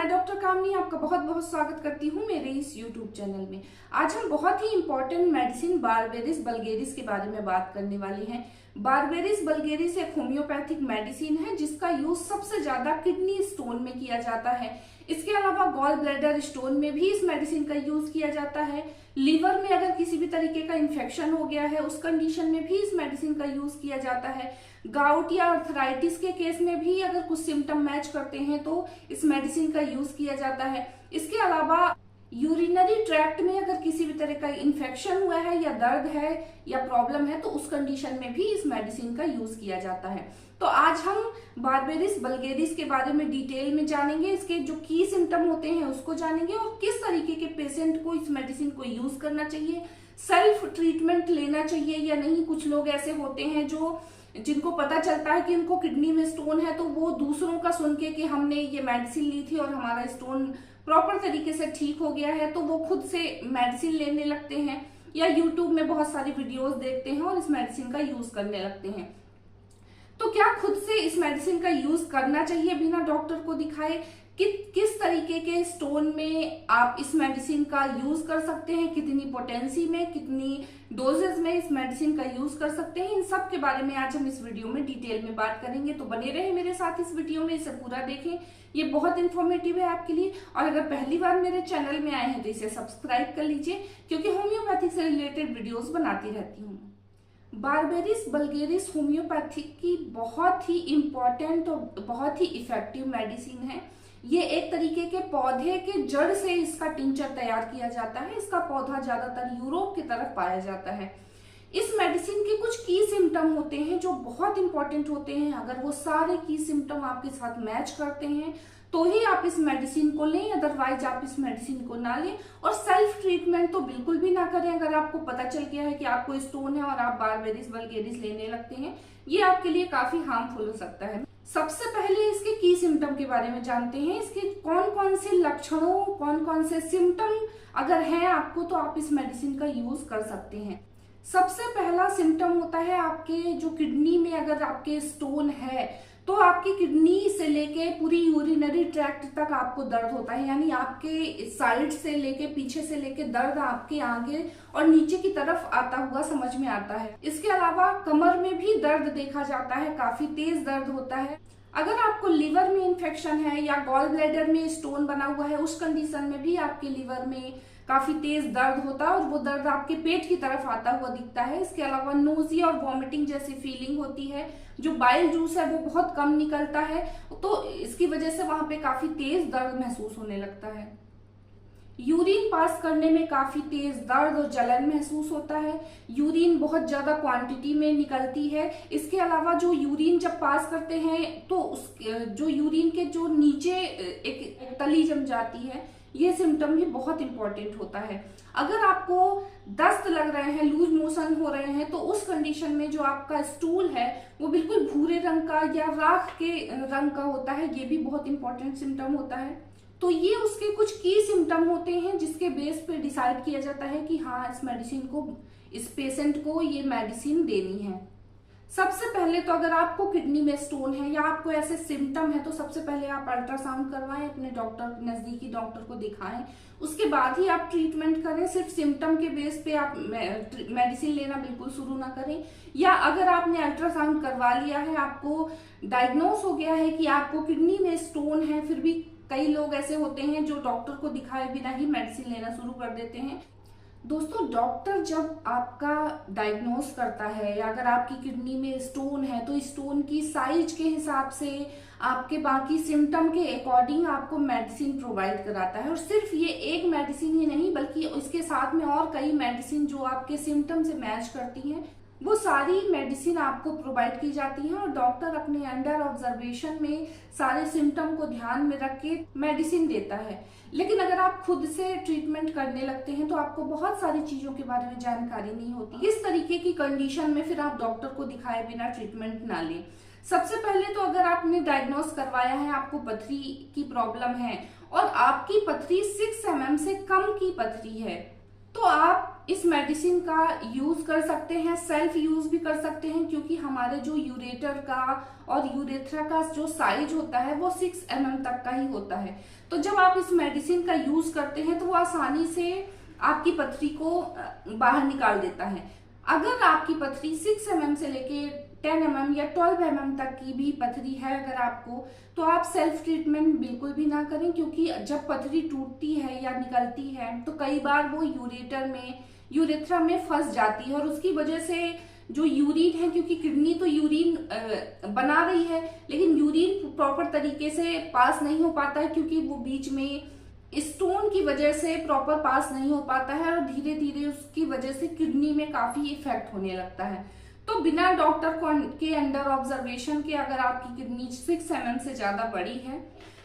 Doctor कामनी आपका बहुत बहुत स्वागत करती हूँ मेरे इस यूट्यूब चैनल में। आज हम बहुत ही इंपॉर्टेंट मेडिसिन बारबेरिस बल्गेरिस के बारे में बात करने वाले हैं। बारबेरिस बल्गेरिस एक होम्योपैथिक मेडिसिन है जिसका यूज सबसे ज्यादा किडनी स्टोन में किया जाता है। इसके अलावा गॉल ब्लैडर स्टोन में भी इस मेडिसिन का यूज किया जाता है। लीवर में अगर किसी भी तरीके का इन्फेक्शन हो गया है उस कंडीशन में भी इस मेडिसिन का यूज किया जाता है। गाउट या आर्थराइटिस के केस में भी अगर कुछ सिम्टम मैच करते हैं तो इस मेडिसिन का यूज किया जाता है। इसके अलावा यूरिनरी ट्रैक्ट में अगर किसी भी तरह का इन्फेक्शन हुआ है या दर्द है या प्रॉब्लम है तो उस कंडीशन में भी इस मेडिसिन का यूज किया जाता है। तो आज हम बारबेरिस बल्गेरिस के बारे में डिटेल में जानेंगे, इसके जो की सिम्टम होते हैं उसको जानेंगे और किस तरीके के पेशेंट को इस मेडिसिन को यूज करना चाहिए, सेल्फ ट्रीटमेंट लेना चाहिए या नहीं। कुछ लोग ऐसे होते हैं जिनको पता चलता है कि उनको किडनी में स्टोन है तो वो दूसरों का सुन के कि हमने ये मेडिसिन ली थी और हमारा स्टोन प्रॉपर तरीके से ठीक हो गया है तो वो खुद से मेडिसिन लेने लगते हैं या यूट्यूब में बहुत सारी वीडियोस देखते हैं और इस मेडिसिन का यूज करने लगते हैं। तो क्या खुद से इस मेडिसिन का यूज करना चाहिए बिना डॉक्टर को दिखाए? किस तरीके के स्टोन में आप इस मेडिसिन का यूज कर सकते हैं, कितनी पोटेंसी में, कितनी डोजेज में इस मेडिसिन का यूज कर सकते हैं, इन सब के बारे में आज हम इस वीडियो में डिटेल में बात करेंगे। तो बने रहे मेरे साथ इस वीडियो में, इसे पूरा देखें, ये बहुत इन्फॉर्मेटिव है आपके लिए। और अगर पहली बार मेरे चैनल में आए हैं तो इसे सब्सक्राइब कर लीजिए क्योंकि होम्योपैथिक से रिलेटेड वीडियोज बनाती रहती हूँ। बारबेरिस बल्गेरिस होम्योपैथिक की बहुत ही इंपॉर्टेंट और बहुत ही इफेक्टिव मेडिसिन है। ये एक तरीके के पौधे के जड़ से इसका टिंचर तैयार किया जाता है। इसका पौधा ज्यादातर यूरोप की तरफ पाया जाता है। इस मेडिसिन के कुछ की सिम्टम होते हैं जो बहुत इंपॉर्टेंट होते हैं। अगर वो सारे की सिम्टम आपके साथ मैच करते हैं तो ही आप इस मेडिसिन को लें, अदरवाइज आप इस मेडिसिन को ना लें। और सेल्फ ट्रीटमेंट तो बिल्कुल भी ना करें। अगर आपको पता चल गया है कि आपको स्टोन है और आप बारबेरिस बल्गेरिस लेने लगते हैं, ये आपके लिए काफी हार्मफुल हो सकता है। सबसे पहले इसके की सिम्टम के बारे में जानते हैं। इसके कौन कौन से लक्षणों, कौन कौन से सिम्टम अगर हैं आपको तो आप इस मेडिसिन का यूज कर सकते हैं। सबसे पहला सिम्टम होता है आपके जो किडनी में अगर आपके स्टोन है तो आपकी किडनी से लेके पूरी यूरिनरी ट्रैक्ट तक आपको दर्द होता है। यानी आपके साइड से लेके पीछे से लेके दर्द आपके आगे और नीचे की तरफ आता हुआ समझ में आता है। इसके अलावा कमर में भी दर्द देखा जाता है, काफी तेज दर्द होता है। अगर आपको लीवर में इन्फेक्शन है या गॉल ब्लैडर में स्टोन बना हुआ है उस कंडीशन में भी आपके लीवर में काफी तेज दर्द होता है और वो दर्द आपके पेट की तरफ आता हुआ दिखता है। इसके अलावा नोजिया और वॉमिटिंग जैसी फीलिंग होती है, जो बाइल जूस है वो बहुत कम निकलता है तो इसकी वजह से वहां पे काफी तेज दर्द महसूस होने लगता है। यूरिन पास करने में काफी तेज दर्द और जलन महसूस होता है। यूरिन बहुत ज्यादा क्वांटिटी में निकलती है। इसके अलावा जो यूरिन जब पास करते हैं तो जो यूरिन के जो नीचे एक तली जम जाती है, ये सिम्टम भी बहुत इंपॉर्टेंट होता है। अगर आपको दस्त लग रहे हैं, लूज मोशन हो रहे हैं तो उस कंडीशन में जो आपका स्टूल है वो बिल्कुल भूरे रंग का या राख के रंग का होता है, ये भी बहुत इंपॉर्टेंट सिम्टम होता है। तो ये उसके कुछ की सिम्टम होते हैं जिसके बेस पे डिसाइड किया जाता है कि हाँ इस मेडिसिन को, इस पेशेंट को ये मेडिसिन देनी है। सबसे पहले तो अगर आपको किडनी में स्टोन है या आपको ऐसे सिम्टम है तो सबसे पहले आप अल्ट्रासाउंड करवाएं, अपने डॉक्टर, नजदीकी डॉक्टर को दिखाएं, उसके बाद ही आप ट्रीटमेंट करें। सिर्फ सिम्टम के बेस पे आप मेडिसिन लेना बिल्कुल शुरू ना करें। या अगर आपने अल्ट्रासाउंड करवा लिया है, आपको डायग्नोस हो गया है कि आपको किडनी में स्टोन है, फिर भी कई लोग ऐसे होते हैं जो डॉक्टर को दिखाए बिना ही मेडिसिन लेना शुरू कर देते हैं। दोस्तों, डॉक्टर जब आपका डायग्नोस करता है या अगर आपकी किडनी में स्टोन है तो स्टोन की साइज के हिसाब से आपके बाकी सिम्टम के अकॉर्डिंग आपको मेडिसिन प्रोवाइड कराता है। और सिर्फ ये एक मेडिसिन ही नहीं बल्कि इसके साथ में और कई मेडिसिन जो आपके सिम्टम से मैच करती हैं वो सारी मेडिसिन आपको प्रोवाइड की जाती है और डॉक्टर अपने अंडर ऑब्जर्वेशन में सारे सिम्टम को ध्यान में रख के मेडिसिन देता है। लेकिन अगर आप खुद से ट्रीटमेंट करने लगते हैं तो आपको बहुत सारी चीजों के बारे में जानकारी नहीं होती। इस तरीके की कंडीशन में फिर आप डॉक्टर को दिखाए बिना ट्रीटमेंट ना लें। सबसे पहले तो अगर आपने डायग्नोस करवाया है, आपको पथरी की प्रॉब्लम है और आपकी पथरी 6 mm से कम की पथरी है तो आप इस मेडिसिन का यूज कर सकते हैं, सेल्फ यूज भी कर सकते हैं, क्योंकि हमारे जो यूरेटर का और यूरेथ्रा का जो साइज होता है वो 6 mm तक का ही होता है। तो जब आप इस मेडिसिन का यूज करते हैं तो वो आसानी से आपकी पथरी को बाहर निकाल देता है। अगर आपकी पथरी 6 mm से लेके 10 mm या 12 mm तक की भी पथरी है अगर आपको, तो आप सेल्फ ट्रीटमेंट बिल्कुल भी ना करें, क्योंकि जब पथरी टूटती है या निकलती है तो कई बार वो यूरेटर में, यूरेथ्रा में फंस जाती है और उसकी वजह से जो यूरिन है, क्योंकि किडनी तो यूरिन बना रही है लेकिन यूरिन प्रॉपर तरीके से पास नहीं हो पाता है, क्योंकि वो बीच में स्टोन की वजह से प्रॉपर पास नहीं हो पाता है और धीरे धीरे उसकी वजह से किडनी में काफी इफेक्ट होने लगता है। तो बिना डॉक्टर के अंडर ऑब्जर्वेशन के अगर आपकी किडनी 6 mm से ज्यादा बड़ी है,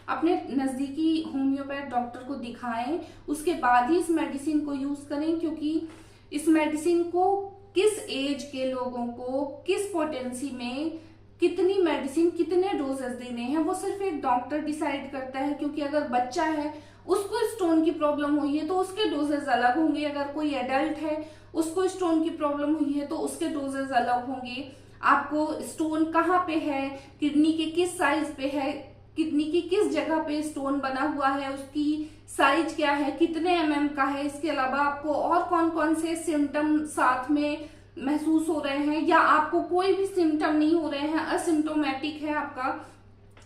अपने नजदीकी होम्योपैथ डॉक्टर को दिखाएं, उसके बाद ही इस मेडिसिन को यूज करें, क्योंकि इस मेडिसिन को किस एज के लोगों को किस पोटेंसी में कितनी मेडिसिन कितने डोजेस देने हैं वो सिर्फ एक डॉक्टर डिसाइड करता है। क्योंकि अगर बच्चा है उसको स्टोन की प्रॉब्लम हुई है तो उसके डोजेस अलग होंगे, अगर कोई एडल्ट है उसको स्टोन की प्रॉब्लम हुई है तो उसके डोजेस अलग होंगे। आपको स्टोन कहाँ पे है, किडनी के किस साइज पे है, किडनी की किस जगह पे स्टोन बना हुआ है, उसकी साइज क्या है, कितने mm का है, इसके अलावा आपको और कौन कौन से सिम्टम साथ में महसूस हो रहे हैं या आपको कोई भी सिम्टम नहीं हो रहे हैं, असिम्टोमेटिक है आपका,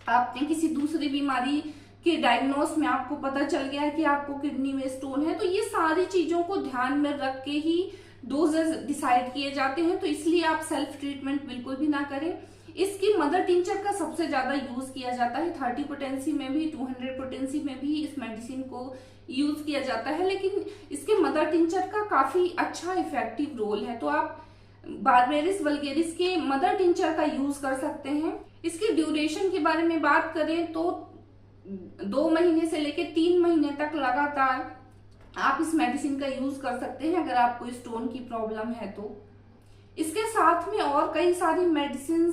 आपने किसी दूसरी बीमारी के डायग्नोस में आपको पता चल गया है कि आपको किडनी में स्टोन है, तो ये सारी चीजों को ध्यान में रख के ही डोजेस डिसाइड किए जाते हैं। तो इसलिए आप सेल्फ ट्रीटमेंट बिल्कुल भी ना करें। इसकी मदर टिंचर का सबसे ज्यादा यूज किया जाता है, 30 पोटेंसी में भी 200 पोटेंसी में भी इस मेडिसिन को यूज किया जाता है, लेकिन इसके मदर टिंचर का काफी अच्छा इफेक्टिव रोल है। तो आप बारबेरिस वल्गेरिस के मदर टिंचर का यूज कर सकते हैं। इसकी ड्यूरेशन के बारे में बात करें तो 2 महीने से लेकर 3 महीने तक लगातार आप इस मेडिसिन का यूज कर सकते हैं अगर आपको स्टोन की प्रॉब्लम है तो। इसके साथ में और कई सारी मेडिसिन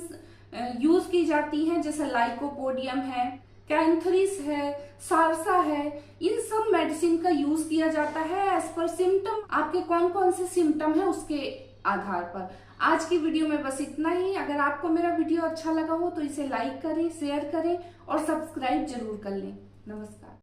यूज की जाती हैं, जैसे लाइकोपोडियम है, कैंथरिस है, सारसा है, इन सब मेडिसिन का यूज किया जाता है एज पर सिम्टम, आपके कौन कौन से सिम्टम है उसके आधार पर। आज की वीडियो में बस इतना ही। अगर आपको मेरा वीडियो अच्छा लगा हो तो इसे लाइक करें, शेयर करें और सब्सक्राइब जरूर कर लें। नमस्कार।